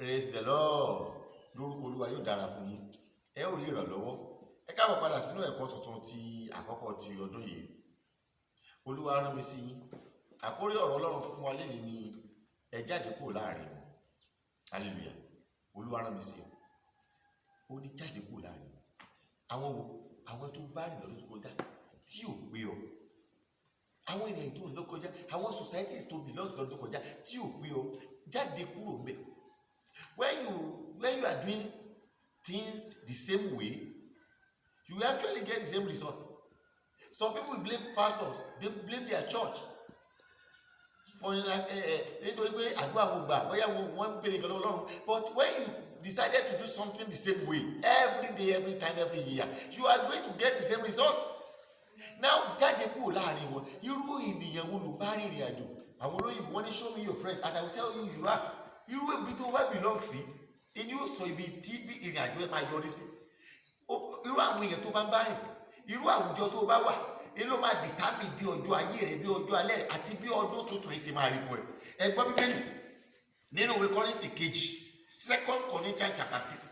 Praise the Lord. Lórúkọ Olúwa yóò dára fún yín. Ẹ ó rí ìrànlọ́wọ́. Ẹ káàbọ̀ padà sínú ẹ̀kọ́ tuntun ti àkọ́kọ́ ti ọdún yìí. Olúwa rán mi sí yín. Àkórí ọ̀rọ̀ Ọlọ́run tó fún wa lénìí ni ẹ jáde kúrò láàrin wọn. Hallelujah. Olúwa rán mi sí yín. Ó ní jáde kúrò láàrin wọn. Àwọn wo? Àwọn tó bá rìn lọ́dún tó kọjá tí ò gbé ọ. Àwọn ènìyàn tó rìn lọ́dún kọjá, àwọn societies tó belong lọ́dún tó kọjá tí ò gbé ọ. Jáde kúrò ńbẹ̀. When you are doing things the same way, you actually get the same result. Some people will blame pastors, they blame their church for nítorí pé àdúrà wọn gbà bóyá wọn ń pèrè nǹkan lọ́wọ́. But when you decided to do something the same way, every day, every time, every year, you are going to get the same results. Now jáde kúrò láàrin wọn, irú ènìyàn wo ló bá rìnrìn àjò? Àwọn olóyìnbó wọ́n ní show me your friend and I will tell you you are. Irú ibi tó wá belong sí, ẹni ó sọ ibi tí ìrìn àjò rẹ máa yọrí sí. Irú àwọn èèyàn tó bá ń bá rìn, irú àwùjọ tó bá wà, èyí ló máa determine bí ọjọ́ ayé rẹ, bí ọjọ́ alẹ́ rẹ àti bí ọdún tuntun ìsìn máa rí fún ẹ. Ẹ gbọ́ Bíbélì nínú ìwé Kọ́ríńtì kejì, 2 Corinthians chapter 6.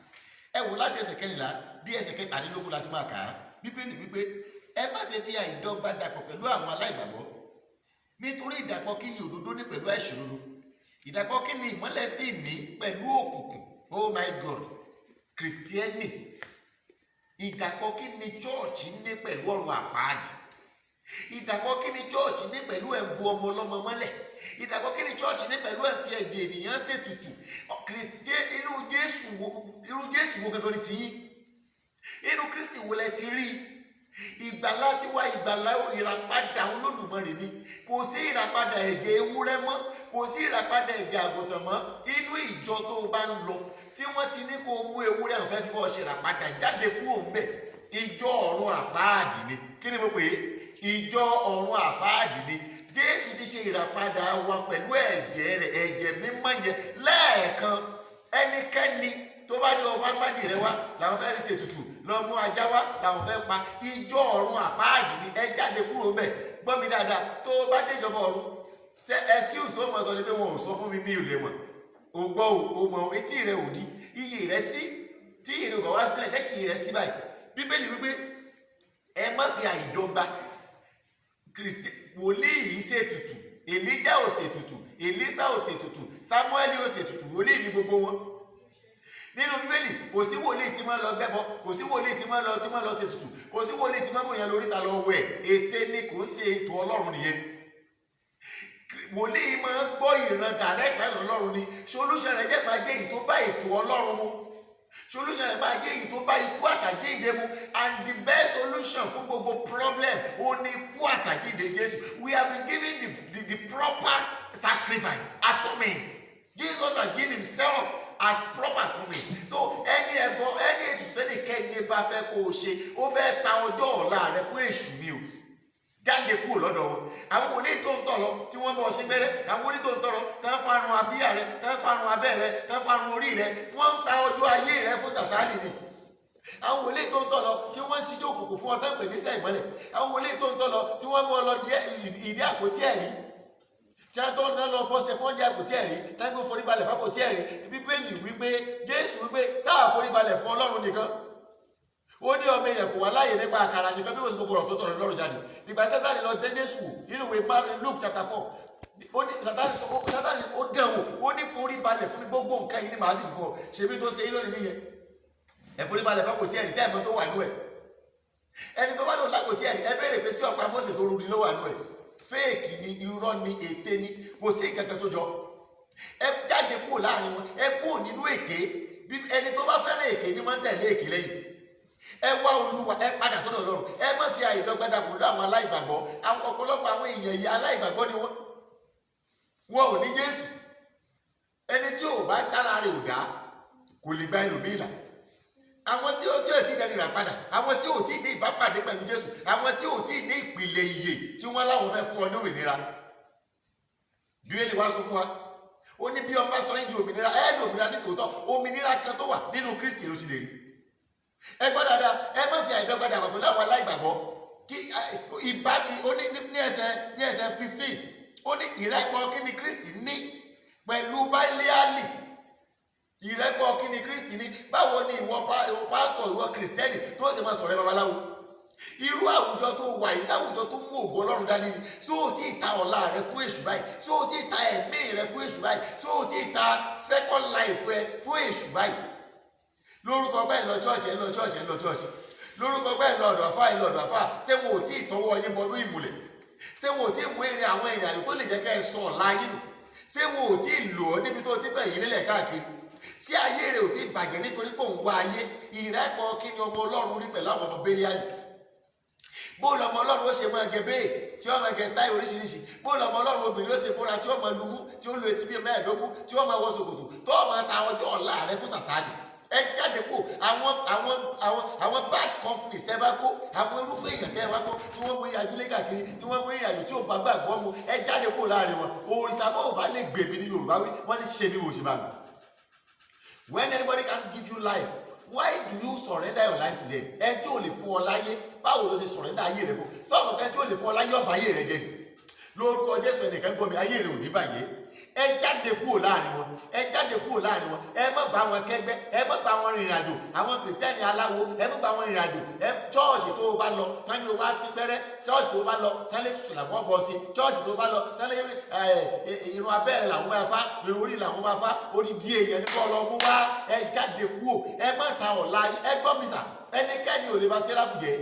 Ẹ wò láti ẹsẹ̀ 14 dé ẹsẹ̀ 17 láti máa kà á. Bíbélì wípé ẹ má ṣe fi àìdọ́gba dàpọ̀ pẹ̀lú àwọn aláìgbàgbọ́. Nítorí ìdàpọ̀ kí ni òdodo ní pẹ̀lú àìṣòdodo? Ìdàpọ̀ kí ni ìmọ́lẹ̀ sì ní pẹ̀lú òkùnkùn? Oh my God, Kìrìsìtíẹ́nì. Ìdàpọ̀ kí ni chọ́ọ̀chì ní pẹ̀lú ọ̀run àpáàdì? Ìdàpọ̀ kí ni chọ́ọ̀chì ní pẹ̀lú ẹ̀bù ọmọ ọlọ́mọ mọ́lẹ̀? Ìdàpọ̀ kí ni chọ́ọ̀chì ní pẹ̀lú ẹ̀fì ẹ̀jẹ̀ ènìyàn ṣètùtù? Inú Jésù wo gangan ni ti yín? Inú Kristi wo lẹ ti rí? Ìgbàlà tí wá ìgbàlà ìràpadà Olódùmarè ni. Kò sí ìràpadà ẹ̀jẹ̀ ewúrẹ́ mọ́, kò sí ìràpadà ẹ̀jẹ̀ àgùntàn mọ́. Inú ìjọ tó o bá ń lọ tí wọ́n ti ní kó o mú ewúrẹ́ àwọn fẹ́ fi bọ́ ṣe ìràpadà jáde kúrò ńbẹ̀. Ìjọ ọ̀run àpáàdì ni. Kí ni mo pè é? Ìjọ ọ̀run àpáàdì ni. Jésù ti ṣe ìràpadà wa pẹ̀lú ẹ̀jẹ̀ rẹ̀, ẹ̀jẹ̀ mímọ́ yẹn lẹ́ẹ̀kan. Ẹnikẹ́ni tó bá ní ọmọ agbádìí rẹ wá làwọn fẹ́ rí ṣètùtù, lọ mú ajá wá làwọn fẹ́ pa. Ìjọ ọ̀run àpáàdì ni. Ẹ jáde kúrò ńbẹ̀. Gbọ́ mi dáadáa, tó o bá déjọba ọ̀run, ṣe excuse tó mọ̀ sọ ni pé wọn ò sọ fún mi ní ìlú ẹ̀mọ̀. O gbọ́ o mọ̀ etí rẹ ò di iyì rẹ sí, tí ìrè ò bá wá sílẹ̀ jẹ́ kí iyì rẹ sí báyìí. Bíbélì wípé ẹ má fi àìdọ́gba. Wòlíì yìí ṣètùtù, Èlíjà ò ṣètùtù, Èlísà ò ṣètùtù, Sámúẹ́lì ò ṣètùtù, wòlíì ní gbogbo wọn. Nínú Bíbélì kò sí wòlíì tí máa lọ gbẹ́bọ, kò sí wòlíì tí máa lọ ṣètùtù, kò sí wòlíì tí máa mú yẹn lórí ta lọ wẹ̀. Ète ni, kò ń ṣe ètò Ọlọ́run nìyẹn. Wòlíì máa gbọ́ ìran direct láti Ọlọ́run ni. Solution rẹ̀ jẹ́ máa jẹ́ èyí tó bá ètò Ọlọ́run mu. Solution rẹ̀ máa jẹ́ èyí tó bá ikú àtàjíǹde mu. And the best solution fún gbogbo problem ó ní ikú àtàjíǹde Jésù. We have been given the proper sacrifice, atonement. Jesus has given himself as proper atonement. So ẹni ẹbọ, ẹni ètùtù ẹnikẹ́ni bá fẹ́ kó o ṣe, ó fẹ́ ta ọjọ́ ọ̀la rẹ fún èṣù ni o. Jáde kúrò lọ́dọ̀ wọn. Àwọn wòlíì tó ń tọ̀ lọ tí wọ́n bọ̀ sí gbẹ́rẹ́, àwọn wòlíì tó ń tọ̀ lọ tán farun abíyá rẹ, tán farun abẹ́ rẹ, tán farun orí rẹ, wọ́n ń ta ọjọ́ ayé rẹ fún Sàtánì ni. Àwọn wòlíì tó ń tọ̀ lọ tí wọ́n ń ṣiṣẹ́ òkùnkùn fún ọtá pè ní sẹ́ ìmọ́lẹ̀. Àwọn wòlíì tó ń tọ̀ lọ tí wọ́n mú ọ lọ ìdí àpótí ẹ̀rí. Tí wọ́n tó ń lọ bọ́sẹ̀ fún ọdí àpótí ẹ̀rí, táńgbó foríbalẹ̀ fún àpótí ẹ̀rí. Bíbélì wípé Jésù wípé sáà foríbalẹ̀ fún Ọlọ́run nìkan. Ó ní ọmọ èèyàn kò wá láàyè nípa àkàrà nìkan bí ó sì gbogbo ọ̀rọ̀ tó tọ̀rọ̀ lọ́rùn jáde. Nígbà Sátánì lọ dé Jésù nínú ìwé Luke chapter 4. Ó ní Sátánì ó dẹ̀wò, ó ní foríbalẹ̀ fún mi, gbogbo nǹkan yìí ni màá sì fún ọ. Ṣèbí tó ṣe yín lónìí nìyẹn. Ẹ foríbalẹ̀ fún àpótí ẹ̀rí tẹ́ẹ̀mọ́ tó wà nú ẹ̀. Ẹni tó bá lò lápótí ẹ̀rí, ẹ béèrè pé sí ọ̀pá Mósè tó rúdi ló wà nú ẹ̀. Fake ni, irọ́ ni, ète ni, kò sí nǹkan kan tó jọ. Ẹ jáde kúrò láàrin wọn, ẹ kúrò nínú èké. Ẹni tó bá fẹ́ràn èké ni máa ń tẹ̀lé èké lẹ́yìn. Ẹ wá Olúwa, ẹ padà sọ́dọ̀ Ọlọ́run. Ẹ má fi àìdọ́gba dàpọ̀ pẹ̀lú àwọn aláìgbàgbọ́. Àwọn ọ̀pọ̀lọpọ̀ àwọn èèyàn yìí aláìgbàgbọ́ ni wọ́n. Wọn ò ní Jésù. Ẹni tí ò bá sára rẹ̀ ò dá kò lè gba ẹlòmíì là. Àwọn tí ó tí dẹni rà padà, àwọn tí ò tí ní ìbápàdé pẹ̀lú Jésù, àwọn tí ò tí ní ìpìlẹ̀ ìyè tí wọ́n láwọn fẹ́ fún ọ ní òmìnira. Bíbélì wá sọ fún wa, ó ní bí ọmọ sọ yín di òmìnira, ẹ̀ẹ́dì òmìnira ní tòótọ́, òmìnira kan tó wà nínú Kristi ló ti lè rí. Ẹ gbọ́ dáadáa, ẹ má fi àìdọ́gba dàpọ̀ pẹ̀lú àwọn aláìgbàgbọ́. Kí ìbáni ó ní ẹsẹ̀ 15, ó ní ìrẹ́pọ̀ kí ni Kristi ní pẹ̀lú Báílíálì. ìrẹ́pọ̀ kí ni Kristi ní? Báwo ni ìwọ pásítọ̀, ìwọ kìrìsìtẹ́nì tó sì máa sọ̀rọ̀ babaláwo? Irú àwùjọ tó wà yìí sáwùjọ tó mú ògo Ọlọ́run dání ni. Ṣé o ti ta ọ̀la rẹ fún èṣù báyìí? Ṣé o ti ta ẹ̀mí rẹ fún èṣù báyìí? Ṣé o ti ta second life rẹ fún èṣù báyìí? Lórúkọ bẹ́ẹ̀ lọ chọ́ọ̀chì lọ chọ́ọ̀chì. Lórúkọ bẹ́ẹ̀ lọ ọ̀dọ̀ àfáà. Ṣé wọn ò tí ì tọwọ́ yín bọnú ìmùlẹ̀? Ṣé wọn ò tí ì mú àwọn ìrìn àjò tó lè jẹ́ kẹ́ ẹ sọ ọ̀la yín nù? Ṣé wọn ò tí ì lò ọ́ níbi tó ti fẹ̀ yín lélẹ̀ káàkiri? Ṣé ayé rẹ̀ ò tí ì bàjẹ́ nítorí pé òun wá ayé? Ìrẹ́pọ̀ kí ni ọmọ Ọlọ́run rí pẹ̀lú àwọn ọmọ Bélíálì? Bóòlù ọmọ Ọlọ́run ó ṣe máa gẹ bẹ́ẹ̀ tí ó máa gẹ stáì oríṣiríṣi? Bóòlù ọmọ Ọlọ́run obìnrin ó ṣe bóra tí ó máa lumú, tí ó lo etí bíi 15, tí ó máa wọ ṣòkòtò, tó máa ta ọjọ́ ọ̀la rẹ fún Sátánì? Ẹ jáde kó àwọn bad companies tẹ́ bá kó, àwọn irúfẹ́ èèyàn tẹ́ bá kó, tí wọ́n mú ìrìnàjò lé káàkiri, tí wọ́n mú ìrìnàjò tí ò bá gbàgbọ́ mu, ẹ jáde kó láàrin wọn. Òrìṣà bó ò bá lè gbèmí ní Yorùbá wí, wọ́n ní ṣe bí wò ṣe bá mi. When anybody can give you life, why do you surrender your life to them? Ẹ tí ò lè fún ọ láyé, báwo ló ṣe surrender ayé rẹ fún? Sọ́ọ̀mù pé ẹ tí ò lè fún ọ láyé ọba ayé rẹ jẹ ni. Lórúkọ Jésù ẹnìkan gbọ́ mi, ayé rẹ ò ní bàjẹ́. Ẹ jáde kúrò láàrin wọn, ẹ má bá wọn kẹ́gbẹ́, ẹ má bá wọn rìnrìn àjò. Àwọn kìrìsìtẹ́nì aláwo, ẹ má bá wọn rìnrìn àjò. Chọ́ọ̀chì tó o bá lọ tán ni o wá sí pẹ́rẹ́, chọ́ọ̀chì tó o bá lọ tán lé tutù làwọn bọ̀ sí, chọ́ọ̀chì tó o bá lọ tán lé irun abẹ́rẹ́ làwọn máa fá, irun orí làwọn máa fá, odidi èèyàn ní kọ́ lọ mú wá. Ẹ jáde kúrò, ẹ má ta ọ̀la, ẹ gbọ́ mi sà. Ẹnikẹ́ni ò lè bá Séráfù jẹ́,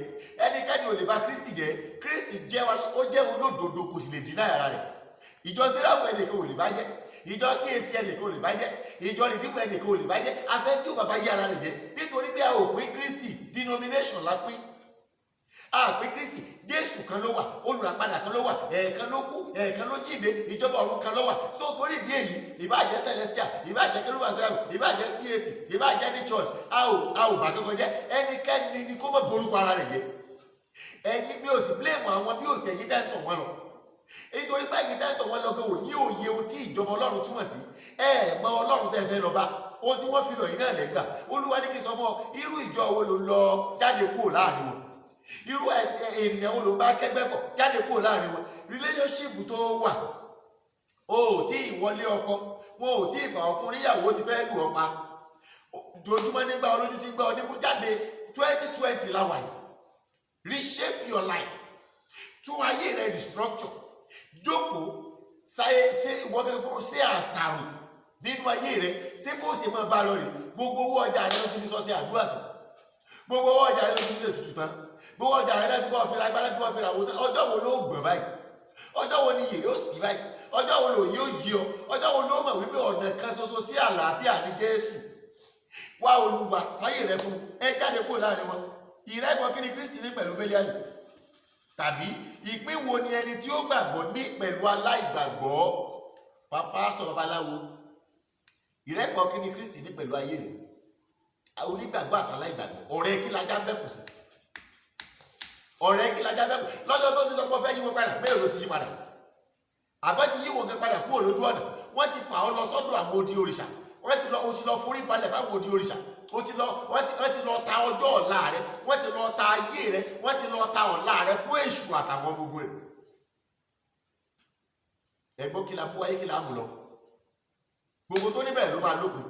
ẹnikẹ́ni ò lè bá Kristi jẹ́. Kristi jẹ́ olódodo, kò sì lè dínà ara rẹ̀. Ìjọ Séráfù ẹnìkan ò lè bá jẹ́, ìjọ CAC ẹnìkan ò lè bá jẹ́, ìjọ Rìdíìmù ẹnìkan ò lè bá jẹ́. Afẹ́ tí ò bàbá yí ara rẹ̀ jẹ́, nítorí pé a ò pín Kristi, denomination la pín. A pín Kristi, Jésù kan ló wà, olùràpadà kan ló wà, ẹ̀ẹ̀kan ló kú, ẹ̀ẹ̀kan ló jíǹde, ìjọba ọ̀run kan ló wà. So torí ìdí èyí, ìbáàjẹ́ Celestial, ìbáàjẹ́ Kérúbù Séráfù, ìbáàjẹ́ CAC, ìbáàjẹ́ ní church, a ò bá kankan jẹ́. Ẹnikẹ́ni ni kó má borúkọ ara rẹ̀ jẹ́. Ẹ̀yin bí o sì blame àwọn bí o sì ẹ̀yin tẹ́ ń tọ̀ wọ́n lọ. Nítorí pé ẹ̀yin tẹ́ ń tọ̀ wọ́n lọ gan ò ní òye ohun tí ìjọba Ọlọ́run túmọ̀ sí. Ẹ mọ Ọlọ́run tẹ́ fẹ́ lọ bá. Ohun tí wọ́n fi lọ yìí náà lẹ́gbà. Olúwa ní kí n sọ fún ọ, irú ìjọ wo ló lọ jáde kúrò láàrin wọn? Irú ènìyàn wo ló bá kẹ́gbẹ́ pọ̀ jáde kúrò láàrin wọn? Relationship tó wà, o ò tí ì wọlé ọkọ, wọn ò tí ì fà ọ́ fún oníyàwó ti fẹ́ lù ọ́ pa. Dojúmọ́ nígbà olójú ti gbá ọ nímú jáde. 2020 la wà yìí. Reshape your life. Tún ayé rẹ restructure. Jókòó ṣe àṣàrò nínú ayé rẹ. Ṣé bó ṣe máa bá lọ rè? Gbogbo owó ọjà rẹ ló ti fi sọ sí àdúrà tán. Gbogbo owó ọjà rẹ ló ti fi ṣe tutù tán. Gbogbo ọjà rẹ láti bọ́ ọ̀fẹ́ lágbára tí wọ́n fi ra owó tán. Ọjọ́ wo ló gbọ̀n báyìí? Ọjọ́ wo ni iyì yóò sí báyìí? Ọjọ́ wo ló yóò yí ọ? Ọjọ́ wo ló mọ̀ wípé ọ̀nà kan ṣoṣo sí àlàáfíà ní Jésù? Wá Olúwa fáyé rẹ fún, ẹ jáde kúrò láàrin wọn. Ìrẹ́pọ̀ kí ni Kristi ní pẹ̀lú Bélíálì? Tàbí ìpín wo ni ẹni tí ó gbàgbọ́ ní pẹ̀lú aláìgbàgbọ́? Pásítọ̀ babaláwo. Ìrẹ́pọ̀ kí ni Kristi ní pẹ̀lú ayé rẹ̀? Onígbàgbọ́ àtàláìgbàgbọ́. Ọ̀rẹ́ kí lajá bẹ́kù sí? Ọ̀rẹ́ kí lajá bẹ́kù? Lọ́jọ́ tó ti sọ pé ó fẹ́ yíwọ́ padà, bẹ́ẹ̀ ló ti yí padà. Àbá ti yíwọ́ kan padà kúrò lójú ọ̀nà. Wọ́n ti fà ọ́ lọ sọ́dọ̀ àwọn odi òrìṣà. O ti lọ forí balẹ̀ fáwọn odi òrìṣà. Wọ́n ti lọ ta ọjọ́ ọ̀la rẹ̀, wọ́n ti lọ ta ayé rẹ̀, wọ́n ti lọ ta ọ̀la rẹ̀ fún èṣù àtàwọn gbogbo rẹ̀. Ẹ̀gbọ́n kí la mú wáyé, kí la mú lọ? Gbogbo tó níbẹ̀rẹ̀ ló máa lópin.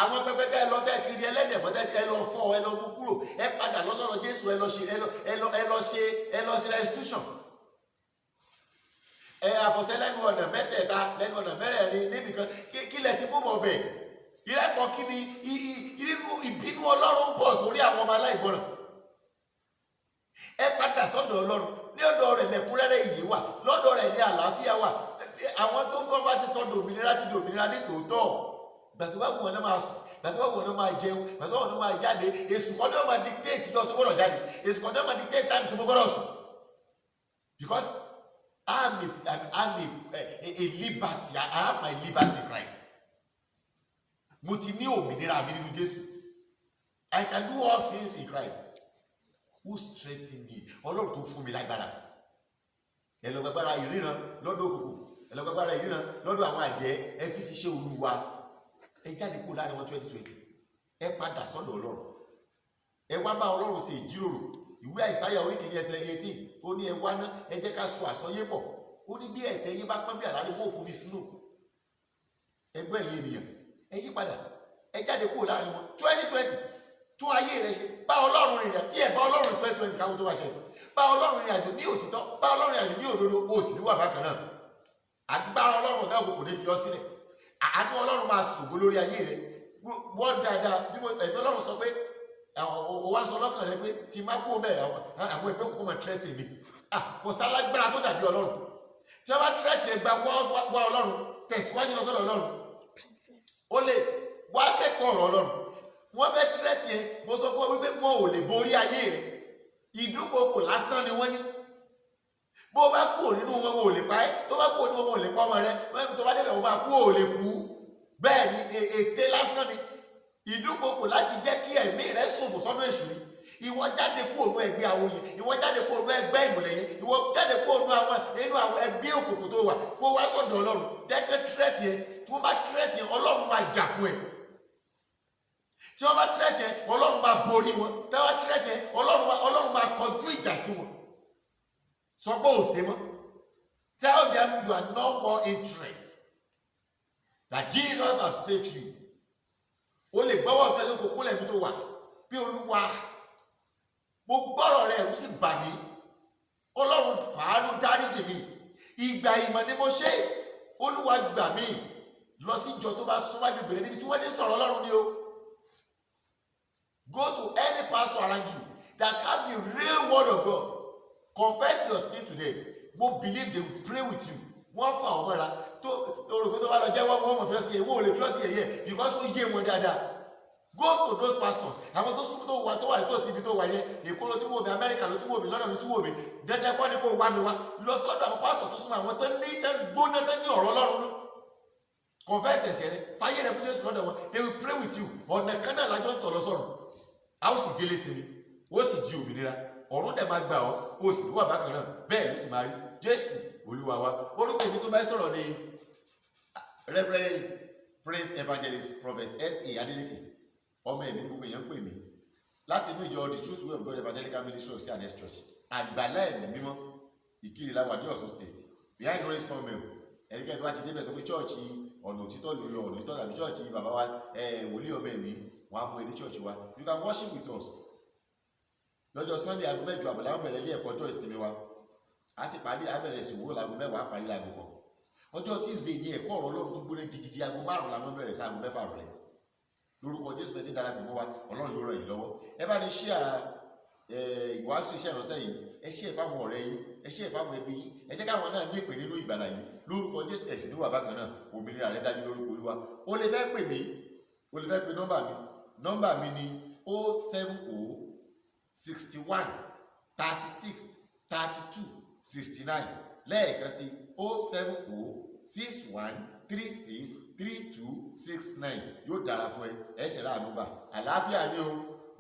Àwọn pẹpẹ tẹ́ ẹ lọ tẹ́ ti rí ẹlẹ́dẹ̀ mọ́ tẹ́ ẹ lọ fọ́ ẹ lọ mú kúrò, ẹ padà lọ sọ́dọ̀ Jésù, ẹ lọ ṣe restitution. Àfọ̀ṣẹ lẹ́nu ọ̀nà mẹ́tẹ̀ẹ̀ta, lẹ́nu ọ̀nà mẹ́rẹ̀ẹ̀rin níbìkan, kí lẹ ti mú mọ́ bẹ̀? Ìrẹ́pọ̀ kí ni ìbínú Ọlọ́run bọ̀ sórí àwọn ọmọ aláìgbọràn? Ẹ padà sọ́dọ̀ Ọlọ́run. Ní ọ̀dọ̀ rẹ̀ lẹ́kúnrẹ́rẹ́ ìyè wà, lọ́dọ̀ rẹ̀ ní àlàáfíà wà. Àwọn tó ń bọ́ bá ti sọ dòmìnira ti dòmìnira ní tòótọ́. Gbàtí wá wù wọn náà máa sùn, gbàtí wá wù wọn náà máa jẹun, gbàtí wá wù wọn náà máa jáde. Èṣù kan náà máa dictate yọ tó gbọ́dọ̀ jáde. Èṣù kan náà máa dictate time tó gbọ́dọ̀ sùn. Because I'm a liberty. I have my liberty in Christ. Mo ti ní òmìnira mi nínú Jésù. I can do all things in Christ who strengthen me. Ọlọ́run tó fún mi lágbára. Ẹ lọ gbàgbára ìríran lọ́dọ̀ òkùnkùn. Ẹ lọ gbàgbára ìríran lọ́dọ̀ àwọn àjẹ́. Ẹ fi ṣiṣẹ́ Olúwa. Ẹ jáde kúrò láàrin wọn 2020. Ẹ padà sọ́dọ̀ Ọlọ́run. Ẹ wá bá Ọlọ́run ṣe ìjíròrò. Ìwé Àìsáyà orí kìíní ẹsẹ̀ 18. Ó ní ẹ wá ná, ẹ jẹ́ ká sọ àsọyé pọ̀. Ó ní bí ẹ̀ṣẹ̀ yín bá pọ́n bí àlá ni wọ́n fún mi sínú. Ẹgbẹ́ ẹ̀yin ènìyàn, ẹ yí padà, ẹ jáde kúrò láàrin wọn. 2020 tún ayé rẹ ṣe, bá Ọlọ́run rìnrìn àjò díẹ̀, bá Ọlọ́run 2020 káwọn tó bá ṣe, bá Ọlọ́run rìnrìn àjò ní òtítọ́, bá Ọlọ́run rìnrìn àjò ní òdodo, o sì ní wà bákan náà. Agbára Ọlọ́run ọ̀gá ògo kò ní fi ọ́ sílẹ̀, àánú Ọlọ́run máa ṣògo lórí ayé rẹ. Wọ́n dáadáa bí ẹ̀mí Ọlọ́run sọ pé o wá sọ lọ́kàn rẹ pé tí má kó bẹ́ẹ̀ àwọn ẹgbẹ́ òkùnkùn máa tẹ́sí mi. Kò sálágbára tó dàbí Ọlọ́run. Tí wọ́n bá tẹ́tì ẹgbà wá Ọlọ́run, tẹ̀síwájú lọ sọ́dọ̀ Ọlọ́run, ó lè wá kẹ́kọ̀ọ́ ọ̀rọ̀ Ọlọ́run. Wọ́n fẹ́ tẹ́tì ẹ, mo sọ fún ọ wípé wọn ò lè borí ayé rẹ. Ìdúkokò lásán ni wọ́n ní. Bó o bá kúrò nínú wọn ò lè pa ẹ́, tó bá kúrò nínú wọn ò lè pa ọmọ rẹ, tó bá débẹ̀ wọn bá kú ò lè kú. Bẹ́ẹ̀ ni ète lásán ni. Ìdúkokò láti jẹ́ kí ẹ̀mí rẹ ṣòfò sọ́dọ̀ èṣù ni. Ìwọ jáde kúrò nínú ẹgbẹ́ àwọn yẹn, ìwọ jáde kúrò nínú ẹgbẹ́ ìmùlẹ̀ yẹn, ìwọ jáde kúrò nínú àwọn ẹgbẹ́ òkùnkùn tó wà, kó wá sọ́dọ̀ Ọlọ́run. Jẹ́kẹ́ tírẹ̀tì ẹ, tí wọ́n bá tírẹ̀tì ẹ, Ọlọ́run máa jà fún ẹ. Tí wọ́n bá tírẹ̀tì ẹ, Ọlọ́run máa borí wọn. Tí wọ́n bá tírẹ̀tì ẹ, Ọlọ́run máa kọjú ìjà sí wọn. Sọ pé ò ṣe mọ́. Tell them you are no more interested, that Jesus has saved you. O lè gbọ́wọ́ ọ̀tún ẹ̀sùn kò kúnlẹ̀ ibi tó wà bí Olúwa, mo gbọ́rọ̀ rẹ̀ ẹ̀rù sì bà mí. Ọlọ́run fàánú dáríjì mi. Ìgbà ìmọ̀ ni mo ṣe. Olúwa gbà mí. Lọ sí ìjọ tó bá súnmọ́ bèbèrè níbi tí wọ́n ti sọ̀rọ̀ Ọlọ́run ni o. Go to any pastor around you that have the real word of God. Confess your sin to them. Mo believe they will pray with you. Wọ́n fà ọ́ mọ́ra tó rò pé tó bá lọ jẹ́wọ́ wọ́n mọ̀ fi ọ́ sí ẹ̀yẹ, wọ́n ò lè fi ọ́ sí ẹ̀yẹ because ó yé wọn dáadáa. Go to those pastors. Àwọn tó súnmọ́ tó wà nítòsí ibi tó wà yẹn, Èkó ló ti wò mí, Amẹ́ríkà ló ti wò mí, London ló ti wò mí. Dandan kọ́ ni kò wá mi wá. Lọ sọ́dọ̀ àwọn pásítọ̀ tó súnmọ́ àwọn tó ní gbóná tó ní ọ̀rọ̀ Ọlọ́run nú. Confess ẹ̀ṣẹ̀ rẹ, fàyè rẹ fún Jésù lọ́dọ̀ wọn. They will pray with you. Ọ̀nà kan náà lájọ́ ń tọ̀ lọ sọ̀rọ̀. A ó sì délé sí mi, ó sì di òmìnira. Ọ̀run dẹ̀ máa gbà ọ́, ó sì wà bákan náà. Bẹ́ẹ̀ ló sì máa rí. Jésù Olúwa wa. Orúkọ èmi tó bá sọ̀rọ̀ ni Reverend Prince Evangelist Prophet S.A. Adeleke. Ọmọ ẹ̀mí gbogbo èèyàn pè mí láti inú ìjọ The Truth Way of God Evangelical Ministry of C&S Church. Àgbàlá ẹ̀mí mímọ́ Ìkirè la wà ní Ọ̀ṣun State. Behind Grace Sawmill. Ẹnikẹ́ni tó bá ti débẹ̀ sọ pé chọ́ọ̀chì ọ̀nà òtítọ́ lórí ọ̀nà òtítọ́ tàbí chọ́ọ̀chì bàbá wa wòlíì ọmọ ẹ̀mí wọn á mú ẹni chọ́ọ̀chì wa. You can worship with us. Lọ́jọ́ Sunday aago 8 àbọ̀ làwọn bẹ̀rẹ̀ ilé ẹ̀kọ́ ọjọ́ ìsinmi wa. A sì parí abẹ̀rẹ̀ ìṣòwò láago 10 parí láago 1. Ọjọ́ Tuesday ní ẹ̀kọ́ ọ̀rọ̀ Ọlọ́run tó gbóná gidigidi aago 5 làwọn bẹ̀rẹ̀ sí aago 6 rọ̀lẹ́. Lórúkọ Jésù pẹ̀sí darapọ̀ mọ́ wa, Ọlọ́run yóò ràn yín lọ́wọ́. Ẹ bá ní share ìwàásù iṣẹ́ ìránṣẹ́ yìí, ẹ share fáwọn ọ̀rẹ́ yín, ẹ share fáwọn ẹbí yín, ẹ jẹ́ káwọn náà ní ìpè nínú ìgbàlà yìí. Lórúkọ Jésù ẹ̀sìn níwà bákan náà, òmìnira rẹ dájú lórúkọ Olúwa. O lè fẹ́ pè mí, o lè fẹ́ pe nọ́mbà mi ni 070 61 36 32 69. Lẹ́ẹ̀kan sí 070 61 36 32 69. Yóò dára fún ẹ, ẹ ṣe ráàánú gbà. Àlàáfíà ni o.